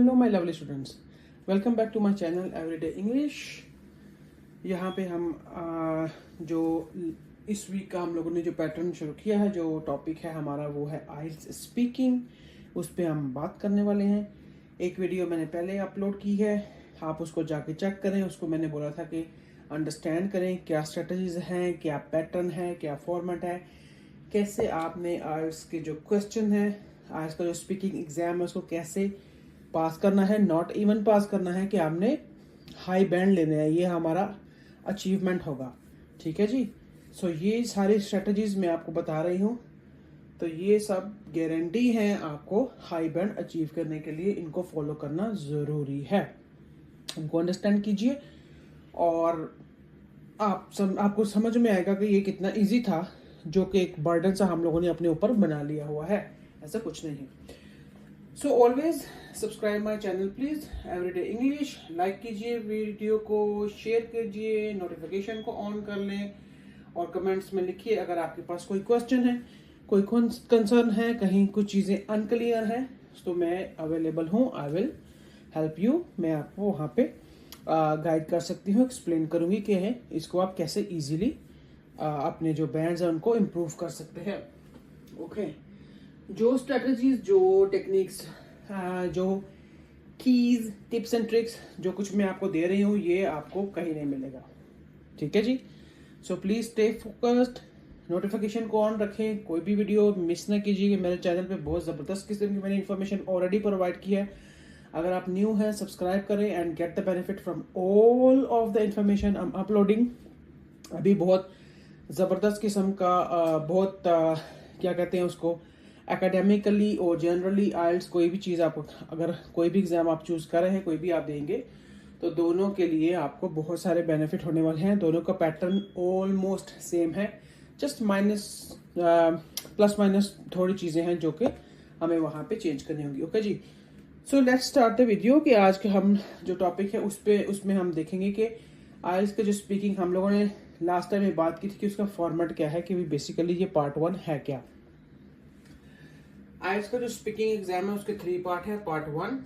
Hello my lovely students, welcome back to my channel everyday English. यहाँ पे हम जो इस वीक का हम लोगों ने जो पैटर्न शुरू किया है, जो टॉपिक है हमारा वो है आइल्स स्पीकिंग। उस पर हम बात करने वाले हैं। एक वीडियो मैंने पहले अपलोड की है, आप उसको जाके चेक करें। उसको मैंने बोला था कि अंडरस्टैंड करें क्या स्ट्रेटजीज हैं, क्या पैटर्न है, क्या फॉर्मेट है, कैसे आपने आइल्स के जो क्वेश्चन है, आइल्स का जो स्पीकिंग एग्जाम है उसको कैसे पास करना है, नॉट इवन पास करना है कि आपने हाई बैंड लेने हैं, ये हमारा अचीवमेंट होगा। ठीक है जी। सो ये सारी स्ट्रेटजीज मैं आपको बता रही हूँ, तो ये सब गारंटी है आपको हाई बैंड अचीव करने के लिए। इनको फॉलो करना ज़रूरी है, इनको अंडरस्टैंड कीजिए और आपको समझ में आएगा कि ये कितना इजी था, जो कि एक बर्डन सा हम लोगों ने अपने ऊपर बना लिया हुआ है। ऐसा कुछ नहीं। So always subscribe my channel please, everyday English. Like कीजिए, वीडियो को शेयर कीजिए, नोटिफिकेशन को ऑन कर लें और कमेंट्स में लिखिए अगर आपके पास कोई क्वेश्चन है, कोई कंसर्न है, कहीं कुछ चीज़ें अनक्लियर है तो मैं अवेलेबल हूँ। I will help you. मैं आपको वहाँ पे गाइड कर सकती हूँ, एक्सप्लेन करूँगी कि है इसको आप कैसे इजीली अपने जो बैंड्स हैं उनको इम्प्रूव कर सकते हैं। ओके। जो स्ट्रेटजीज, जो टेक्निक्स, जो कीज, टिप्स एंड ट्रिक्स जो कुछ मैं आपको दे रही हूँ, ये आपको कहीं नहीं मिलेगा। ठीक है जी। So please stay focused, notification को ऑन रखें, कोई भी वीडियो मिस ना कीजिए। मेरे चैनल पे बहुत ज़बरदस्त किस्म की मैंने इन्फॉर्मेशन ऑलरेडी प्रोवाइड की है। अगर आप न्यू हैं, सब्सक्राइब करें and get the benefit from all of the information I am uploading. अभी बहुत ज़बरदस्त किस्म का बहुत क्या कहते हैं उसको, एकेडमिकली और जनरली आइल्स कोई भी चीज़ आप, अगर कोई भी एग्ज़ाम आप चूज़ कर रहे हैं, कोई भी आप देंगे, तो दोनों के लिए आपको बहुत सारे बेनिफिट होने वाले हैं। दोनों का पैटर्न ऑलमोस्ट सेम है, जस्ट माइनस प्लस माइनस थोड़ी चीज़ें हैं जो कि हमें वहाँ पे चेंज करनी होंगी। ओके जी। So let's start the video कि आज के हम जो टॉपिक है उसमें हम देखेंगे कि आइल्स के जो स्पीकिंग हम लोगों ने लास्ट टाइम में बात की थी कि उसका फॉर्मेट क्या है, कि बेसिकली ये पार्ट 1 है क्या। आइल्स का जो स्पीकिंग एग्जाम है उसके 3 पार्ट है, पार्ट 1,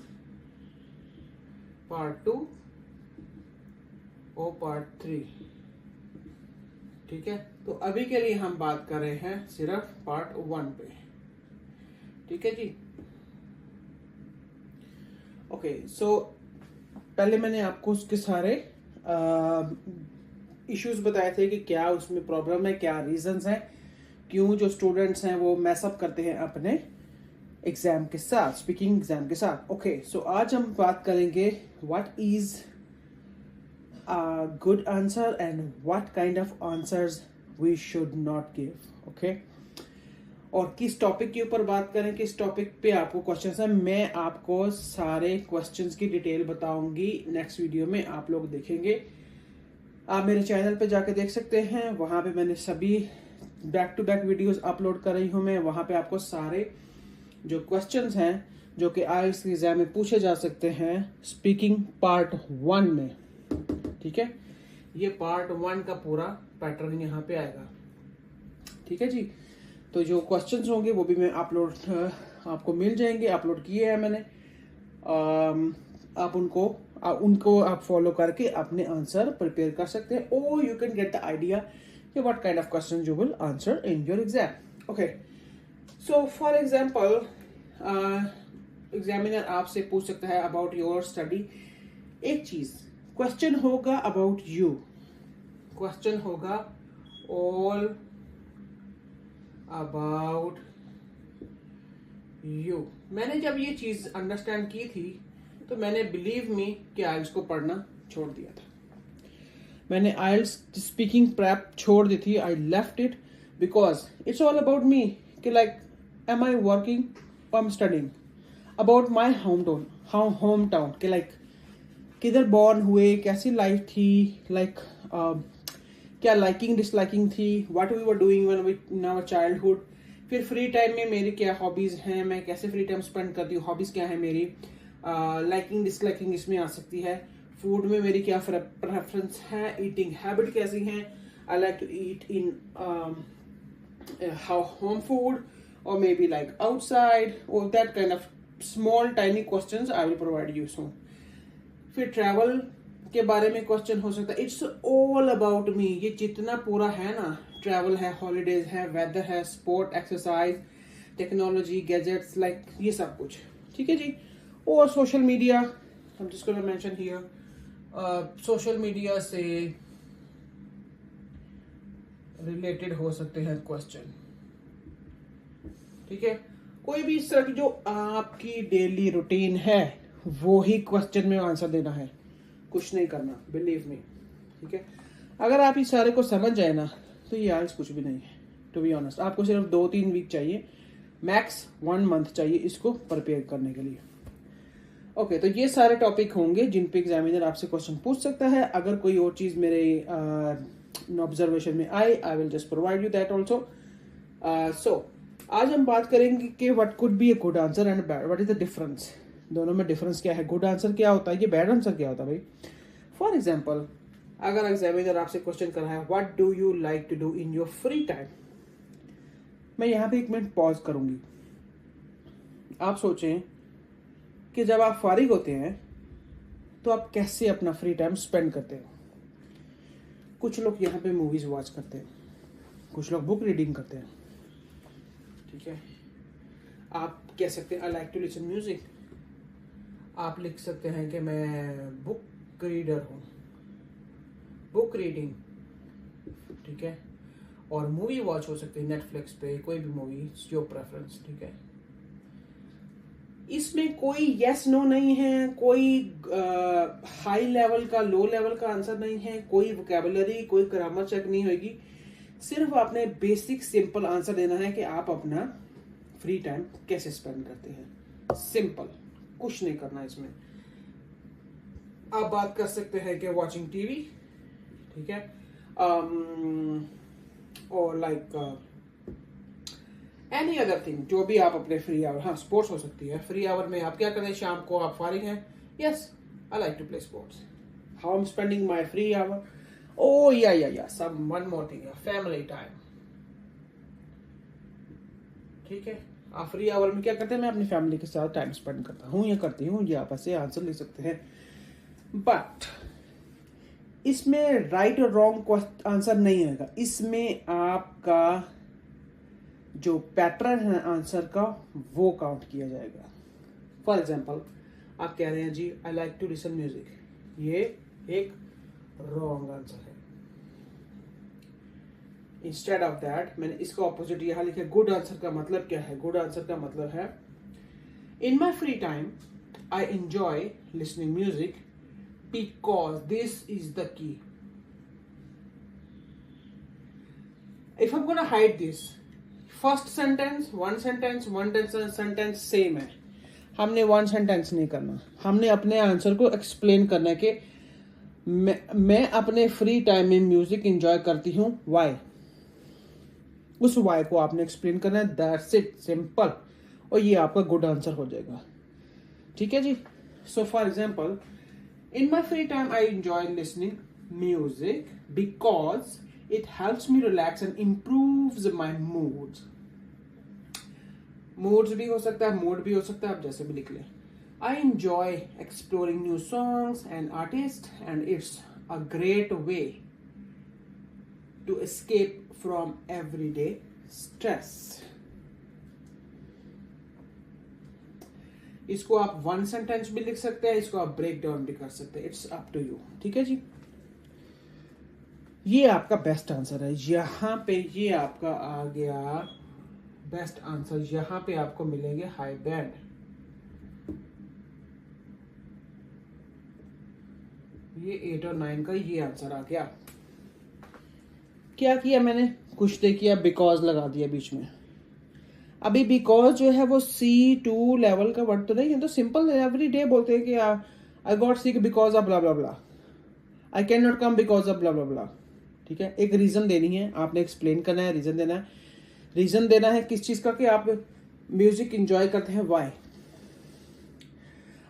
पार्ट 2 और पार्ट 3। ठीक है, तो अभी के लिए हम बात कर रहे हैं सिर्फ पार्ट 1 पे। ठीक है जी। ओके। सो पहले मैंने आपको उसके सारे इश्यूज बताए थे कि क्या उसमें प्रॉब्लम है, क्या रीजंस हैं, क्यों जो स्टूडेंट्स हैं वो मैसअप करते हैं अपने एग्जाम के साथ, स्पीकिंग एग्जाम के साथ। ओके। सो आज हम बात करेंगे what is good answer and what kind of answers we should not give. Okay. और किस टॉपिक के ऊपर बात करें, किस टॉपिक पे आपको क्वेश्चंस है, मैं आपको सारे क्वेश्चंस की डिटेल बताऊंगी नेक्स्ट वीडियो में, आप लोग देखेंगे। आप मेरे चैनल पे जाके देख सकते हैं, वहां पे मैंने सभी back to back videos upload कर रही हूं मैं। वहां पे आपको सारे जो क्वेश्चंस हैं जो कि आइल्स के एग्जाम में पूछे जा सकते हैं स्पीकिंग पार्ट 1 में। ठीक है, ये पार्ट 1 का पूरा पैटर्न यहाँ पे आएगा। ठीक है जी। तो जो क्वेश्चंस होंगे वो भी मैं अपलोड आपको मिल जाएंगे, अपलोड किए हैं मैंने। आप उनको आप फॉलो करके अपने आंसर प्रिपेयर कर सकते हैं, और you can get the idea कि what kind of question you will answer in your exam. Okay. So for example, examiner आपसे पूछ सकता है अबाउट योर स्टडी। एक चीज, क्वेश्चन होगा अबाउट यू, क्वेश्चन होगा ऑल अबाउट यू। मैंने जब ये चीज अंडरस्टैंड की थी तो मैंने बिलीव मी कि आइल्स को पढ़ना छोड़ दिया था। मैंने आइल्स स्पीकिंग प्रेप छोड़ दी थी। I left it because it's all about me कि लाइक एम आई वर्किंग और am studying about my home town कि लाइक किधर बॉर्न हुए, कैसी लाइफ थी, लाइक क्या लाइकिंग डिसलाइकिंग थी, what we were doing when we in our childhood. फिर फ्री टाइम में मेरी क्या हॉबीज हैं, मैं कैसे फ्री टाइम स्पेंड करती हूँ, हॉबीज क्या है मेरी, लाइकिंग डिसलाइकिंग इसमें आ सकती है। फूड में मेरी क्या प्रेफरेंस है, ईटिंग हैबिट कैसी है, I like to eat in home food और मे बी लाइक आउटसाइड, और that kind of small tiny questions I will provide you soon. फिर ट्रैवल के बारे में क्वेश्चन हो सकता है। इट्स ऑल अबाउट मी, ये जितना पूरा है ना, ट्रैवल है, हॉलीडेज है, वेदर है, sport, exercise, technology, gadgets, like ये सब कुछ, ठीक है जी। और सोशल मीडिया, हम जिसको मैं मेंशन हियर, सोशल मीडिया से रिलेटेड हो सकते हैं क्वेश्चन, ठीक है। कोई भी इस तरह की जो आपकी डेली रूटीन है वो ही क्वेश्चन में आंसर देना है, कुछ नहीं करना, बिलीव मी, ठीक है। अगर आप इस सारे को समझ जाए ना तो ये आइल्स कुछ भी नहीं है, टू बी ऑनेस्ट। आपको सिर्फ 2-3 वीक चाहिए, मैक्स 1 मंथ चाहिए इसको प्रिपेयर करने के लिए। ओके, तो ये सारे टॉपिक होंगे जिन पे एग्जामिनर आपसे क्वेश्चन पूछ सकता है। अगर कोई और चीज मेरे ऑब्जर्वेशन में आए, I will just provide you that also. So आज हम बात करेंगे कि what could be a good answer and bad, what is the difference, दोनों में डिफरेंस क्या है, गुड आंसर क्या होता है, ये बैड आंसर क्या होता है भाई। फॉर एग्जाम्पल, अगर एग्जामिनर आपसे क्वेश्चन कर रहा है what do you like to do in your free time, मैं यहाँ पे 1 मिनट पॉज करूंगी। आप सोचें कि जब आप फारिग होते हैं तो आप कैसे अपना फ्री टाइम स्पेंड करते हैं। कुछ लोग यहाँ पे मूवीज वॉच करते हैं, कुछ लोग बुक रीडिंग करते हैं, ठीक है। आप कह सकते हैं I like to listen music, आप लिख सकते हैं कि मैं बुक रीडर हूँ, बुक रीडिंग, ठीक है। और मूवी वॉच हो सकती है नेटफ्लिक्स पे, कोई भी मूवी, योर प्रेफरेंस, ठीक है। इसमें कोई यस नो नहीं है, कोई हाई लेवल का लो लेवल का आंसर नहीं है, कोई वोकैबुलरी, कोई ग्रामर चेक नहीं होगी। सिर्फ आपने बेसिक सिंपल आंसर देना है कि आप अपना फ्री टाइम कैसे स्पेंड करते हैं, सिंपल, कुछ नहीं करना इसमें। आप बात कर सकते हैं कि वॉचिंग टीवी, ठीक है, और लाइक एनी अदर थिंग, जो भी आप अपने फ्री आवर, हाँ स्पोर्ट्स हो सकती है। फ्री आवर में आप क्या करें, शाम को आप फारिग हैं, yes I like to play sports, how I am spending my free hour, oh yeah some one more thing, family time, ठीक है। आप फ्री आवर में क्या करते हैं, मैं अपनी फैमिली के साथ टाइम स्पेंड करता हूँ या करती हूँ, ये आप ऐसे आंसर ले सकते हैं। बट इसमें राइट और रॉन्ग आंसर नहीं होगा, इसमें आपका जो पैटर्न है आंसर का वो काउंट किया जाएगा। फॉर एग्जाम्पल, आप कह रहे हैं जी I like to listen music, ये एक रॉन्ग आंसर है। इंस्टेड ऑफ दैट मैंने इसका ऑपोजिट यहां लिखा, गुड आंसर का मतलब क्या है, गुड आंसर का मतलब है in my free time I enjoy listening music because this is the key. If I am gonna hide this, first sentence, one sentence same है, हमने वन सेंटेंस नहीं करना, हमने अपने आंसर को एक्सप्लेन करना है कि मैं अपने फ्री टाइम में म्यूजिक एंजॉय करती हूं, वाई, उस वाई को आपने एक्सप्लेन करना है, दैट्स इट, सिंपल, और ये आपका गुड आंसर हो जाएगा, ठीक है जी। So for example, in my free time I enjoy listening music because it helps me relax and improves my moods. moods भी हो सकता है, mood भी हो सकता है, आप जैसे भी लिख लें। I enjoy exploring new songs and artists and it's a great way to escape from everyday stress. इसको आप वन सेंटेंस भी लिख सकते हैं, इसको आप ब्रेक डाउन भी कर सकते हैं, इट्स अप टू यू, ठीक है जी। ये आपका बेस्ट आंसर है, यहां पे ये आपका आ गया बेस्ट आंसर, यहां पे आपको मिलेंगे हाई बैंड। ये 8 और 9 का ये आंसर आ गया। क्या किया मैंने, कुछ दे किया, बिकॉज लगा दिया बीच में। अभी बिकॉज जो है वो C2 लेवल का वर्ड तो नहीं है, तो सिंपल एवरी डे बोलते हैं कि I got sick because of blah blah blah, I can not come because of blah blah blah, ठीक है। एक रीजन देनी है, आपने एक्सप्लेन करना है, रीजन देना है, रीजन देना है किस चीज का, कि आप म्यूजिक एंजॉय करते हैं, व्हाई।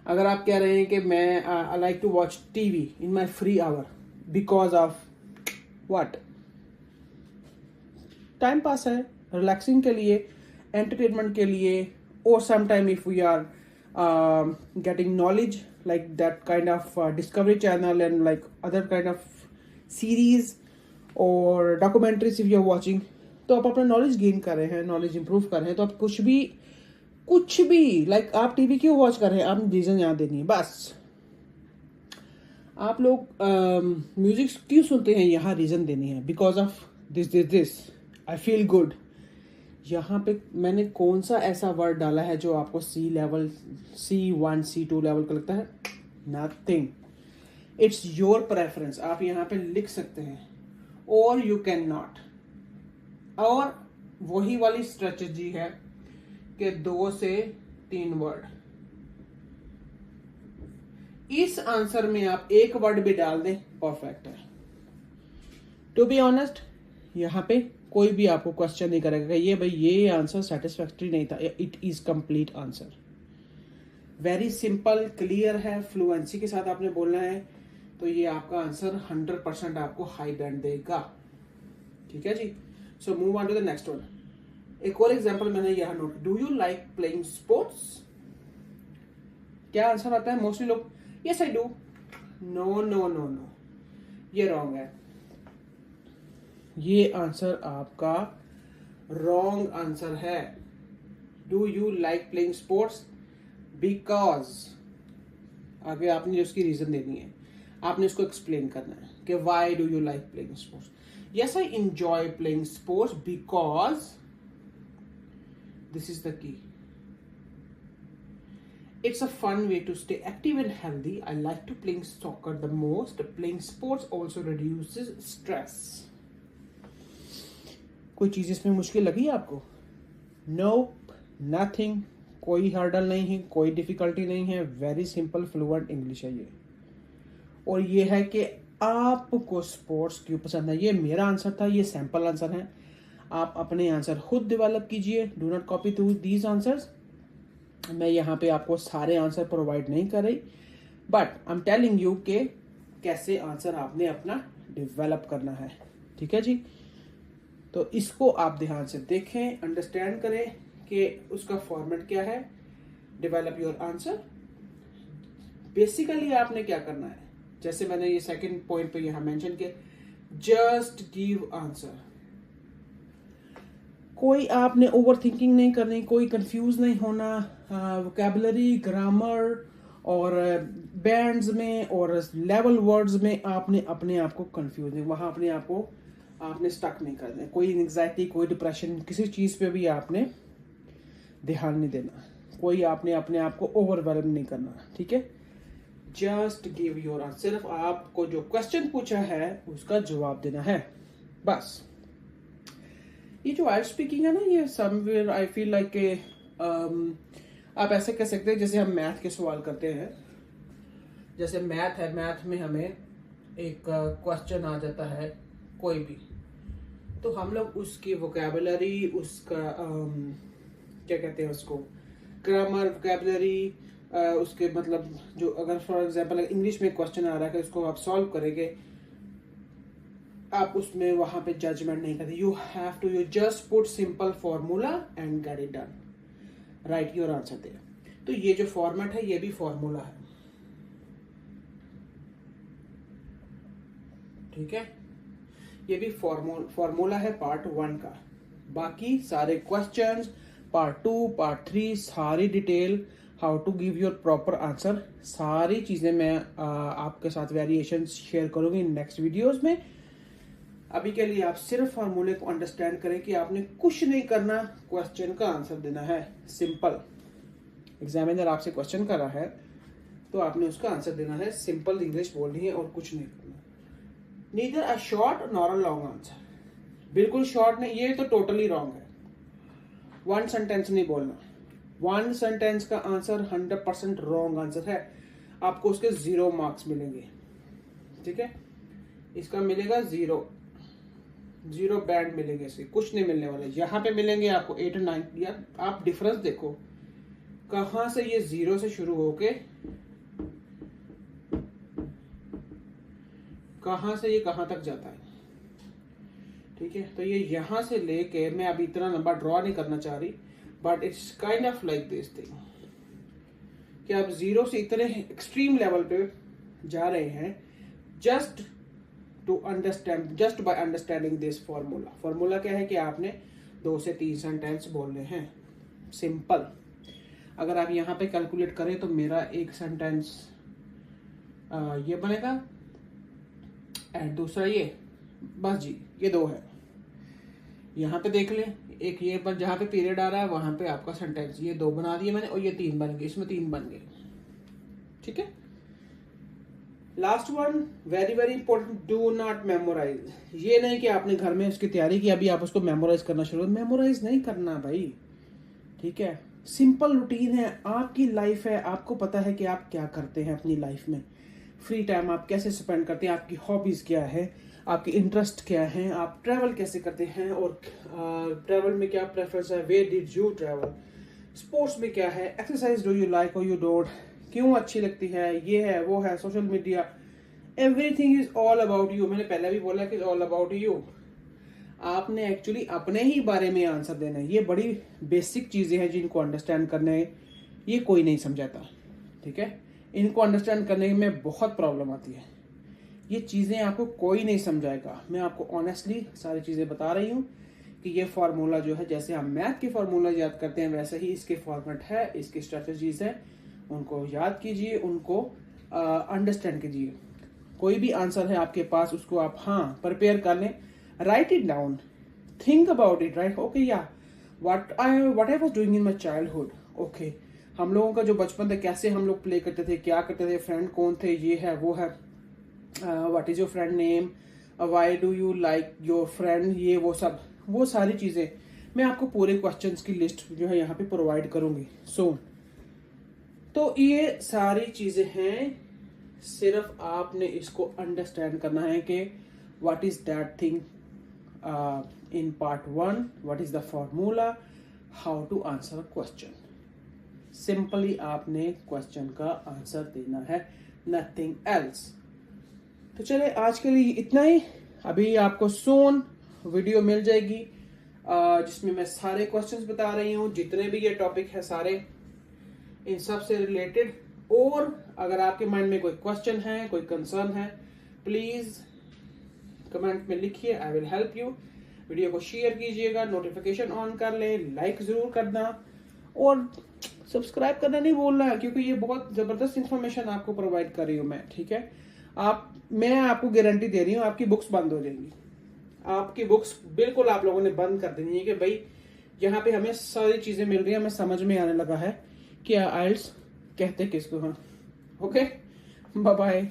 अगर आप कह रहे हैं कि मैं I like to watch TV in my free hour because of what, time pass है, रिलैक्सिंग के लिए, एंटरटेनमेंट के लिए, और some time if we are getting knowledge like that kind of Discovery Channel and like other kind of series और documentaries if you are watching, तो आप अपना नॉलेज गेन कर रहे हैं, नॉलेज इंप्रूव कर रहे हैं, तो आप कुछ भी लाइक आप टीवी क्यों वॉच कर रहे हैं, आप रीजन यहाँ देनी है बस। आप लोग म्यूजिक क्यों सुनते हैं, यहाँ रीजन देनी है, because of this I feel good. यहाँ पे मैंने कौन सा ऐसा वर्ड डाला है जो आपको C1 C2 लेवल का लगता है, नथिंग। इट्स योर प्रेफरेंस, आप यहाँ पे लिख सकते हैं और यू कैन नॉट। और वही वाली स्ट्रेटजी है कि 2 से 3 वर्ड, इस आंसर में आप एक वर्ड भी डाल दें परफेक्ट है। टू बी ऑनेस्ट, यहाँ पे कोई भी आपको क्वेश्चन नहीं करेगा ये भाई ये आंसर सेटिस्फैक्टरी नहीं था, it is complete answer. Very simple, clear है, फ्लुएंसी के साथ आपने बोलना है, तो ये आपका आंसर 100% आपको हाई बैंड देगा। ठीक है जी। So move on to the next one. एक और एग्जांपल मैंने यहाँ note, do you like playing sports? क्या आंसर आता है मोस्टली लोग, yes I do. No no no no, ये रॉन्ग है। ये आंसर आपका रॉन्ग आंसर है। Do you like playing sports? Because आगे आपने उसकी रीजन देनी है, आपने उसको एक्सप्लेन करना है कि why do you like playing sports. Yes I enjoy playing sports because this is the की। It's a fun way to stay active and healthy. I like to playing soccer the most. Playing sports also reduces stress. कोई चीज इसमें मुश्किल लगी आपको? Nope, nothing. कोई hurdle नहीं है, कोई डिफिकल्टी नहीं है, वेरी सिंपल फ्लुएंट इंग्लिश है ये। और ये है कि आपको स्पोर्ट्स क्यों पसंद है। ये मेरा आंसर था, ये सैंपल आंसर है, आप अपने आंसर खुद डेवलप कीजिए। Do not copy through these answers. मैं यहाँ पे आपको सारे आंसर प्रोवाइड नहीं कर रही, but I am telling you के कैसे आंसर आपने अपना डेवलप करना है। ठीक है जी। तो इसको आप ध्यान से देखें, अंडरस्टैंड करें कि उसका फॉर्मेट क्या है। Develop your answer. बेसिकली आपने क्या करना है, जैसे मैंने ये सेकंड पॉइंट पे यहाँ मेंशन किया, जस्ट गिव आंसर। कोई आपने ओवर थिंकिंग नहीं करनी, कोई कंफ्यूज नहीं होना। वोकैबुलरी, ग्रामर और बैंड्स में और लेवल वर्ड्स में आपने अपने आप को कंफ्यूज नहीं, वहां अपने आप को आपने स्टक नहीं करना। कोई एंग्जाइटी, कोई डिप्रेशन, किसी चीज पे भी आपने ध्यान नहीं देना, कोई आपने अपने आप को ओवरवेलम नहीं करना। ठीक है। Just give your answer. सिर्फ आपको जो क्वेश्चन पूछा है उसका जवाब देना है बस। ये जो आइल्स स्पीकिंग है ना, ये समवेयर आई फील लाइक आप ऐसे कह सकते हैं जैसे हम मैथ के सवाल करते हैं। जैसे मैथ है, मैथ में हमें एक क्वेश्चन आ जाता है कोई भी, तो हम लोग उसकी वोकैबुलरी, उसका क्या कहते हैं उसको, ग्रामर, वोकैबुलरी, उसके मतलब जो अगर फॉर एग्जांपल इंग्लिश में क्वेश्चन आ रहा है कि उसको आप सॉल्व करेंगे, आप उसमें वहां पे जजमेंट नहीं करते। You have to, you just put simple formula and get it done, write your answer there. तो ये जो फॉर्मेट है ये भी फॉर्मूला है। ठीक है, ये भी फॉर्मूला है पार्ट 1 का। बाकी सारे क्वेश्चंस पार्ट 2, पार्ट 3, सारी detail, how to give your proper answer, सारी चीजें मैं आपके साथ वेरिएशन शेयर करूंगी नेक्स्ट वीडियोस में। अभी के लिए आप सिर्फ फॉर्मूले को अंडरस्टैंड करें कि आपने कुछ नहीं करना, क्वेश्चन का आंसर देना है। सिंपल, एग्जामिनर आपसे क्वेश्चन कर रहा है तो आपने उसका आंसर देना है, सिंपल इंग्लिश बोलनी है और कुछ नहीं करना। Neither a short nor a long answer, बिल्कुल शॉर्ट नहीं, ये तो टोटली रॉन्ग है। 1 सेंटेंस नहीं बोलना, 1 सेंटेंस का आंसर 100% रॉन्ग आंसर है, आपको उसके 0 मार्क्स मिलेंगे। ठीक है, इसका मिलेगा 0 बैंड मिलेंगे, इसके कुछ नहीं मिलने वाले। यहाँ पे मिलेंगे आपको 8 और 9। यार आप डिफरेंस देखो, कहां से ये 0 से शुरू होके कहां से ये कहां तक जाता है। ठीक है, तो ये यहां से लेके, मैं अभी इतना लंबा ड्रॉ नहीं करना चाह रही, but it's kind of like this thing. कि आप जीरो से इतने एक्सट्रीम लेवल पे जा रहे हैं just to understand, just by understanding this formula. Formula क्या है कि आपने 2 से 3 सेंटेंस बोलने हैं, सिंपल। अगर आप यहाँ पे कैलकुलेट करें तो मेरा एक सेंटेंस ये बनेगा एंड दूसरा ये, बस जी ये 2 है। यहाँ पे देख लें, एक ये पर जहाँ पे पीरियड आ रहा है वहां पे आपका सेंटेंस ये 2 बना दिए मैंने और ये 3 बन गए, इसमें 3 बन गए, ठीक है। Last one, very very important, do not memorise. ये नहीं कि आपने घर में उसकी तैयारी की अभी आप उसको मेमोराइज करना शुरू, मेमोराइज नहीं करना भाई, ठीक है। सिंपल रूटीन है, आपकी लाइफ है, आपको पता है कि आप क्या करते हैं अपनी लाइफ में, फ्री टाइम आप कैसे स्पेंड करते हैं, आपकी हॉबीज क्या है, आपके इंटरेस्ट क्या हैं, आप ट्रैवल कैसे करते हैं और ट्रैवल में क्या प्रेफरेंस है, where did you travel, sports में क्या है, एक्सरसाइज डू यू लाइक और यू डोंट, क्यों अच्छी लगती है, ये है वो है, social media, everything is all about you. मैंने पहले भी बोला कि ऑल अबाउट यू। आपने एक्चुअली अपने ही बारे में आंसर देना है। ये बड़ी बेसिक चीजें हैं जिनको अंडरस्टैंड करने ये कोई नहीं समझाता, ठीक है। इनको अंडरस्टैंड करने में बहुत प्रॉब्लम आती है, ये चीजें आपको कोई नहीं समझाएगा। मैं आपको ऑनेस्टली सारी चीजें बता रही हूँ कि ये फार्मूला जो है, जैसे हम मैथ के फार्मूला याद करते हैं वैसे ही इसके फॉर्मेट है, इसकी स्ट्रेटजीज है, उनको याद कीजिए, उनको अंडरस्टैंड कीजिए। कोई भी आंसर है आपके पास उसको आप प्रिपेयर कर लें, write it down, think about it, right, okay या what I was doing in my childhood, okay हम लोगों का जो बचपन था कैसे हम लोग प्ले करते थे, क्या करते थे, फ्रेंड कौन थे, ये है वो है, what is your friend name, why do you like your friend, ये वो सब, वो सारी चीजें मैं आपको पूरे क्वेश्चंस की लिस्ट जो है यहाँ पे प्रोवाइड करूंगी। तो ये सारी चीजें हैं, सिर्फ आपने इसको अंडरस्टैंड करना है कि what is that thing in part 1, what is the formula, how to answer a question. Simply आपने क्वेश्चन का आंसर देना है, नथिंग एल्स। तो चले आज के लिए इतना ही। अभी आपको सून वीडियो मिल जाएगी जिसमें मैं सारे क्वेश्चंस बता रही हूँ, जितने भी ये टॉपिक है सारे इन सब से रिलेटेड। और अगर आपके माइंड में कोई क्वेश्चन है, कोई कंसर्न है, प्लीज कमेंट में लिखिए, I will help you. Video को शेयर कीजिएगा, नोटिफिकेशन ऑन कर ले, लाइक जरूर करना और सब्सक्राइब करना नहीं भूलना है, क्योंकि ये बहुत जबरदस्त इंफॉर्मेशन आपको प्रोवाइड कर रही हूँ मैं, ठीक है। मैं आपको गारंटी दे रही हूँ आपकी बुक्स बंद हो जाएंगी, आपकी बुक्स बिल्कुल आप लोगों ने बंद कर देनी है कि भाई यहाँ पे हमें सारी चीजें मिल रही है, हमें समझ में आने लगा है कि आइल्स कहते किसको। Okay, bye bye.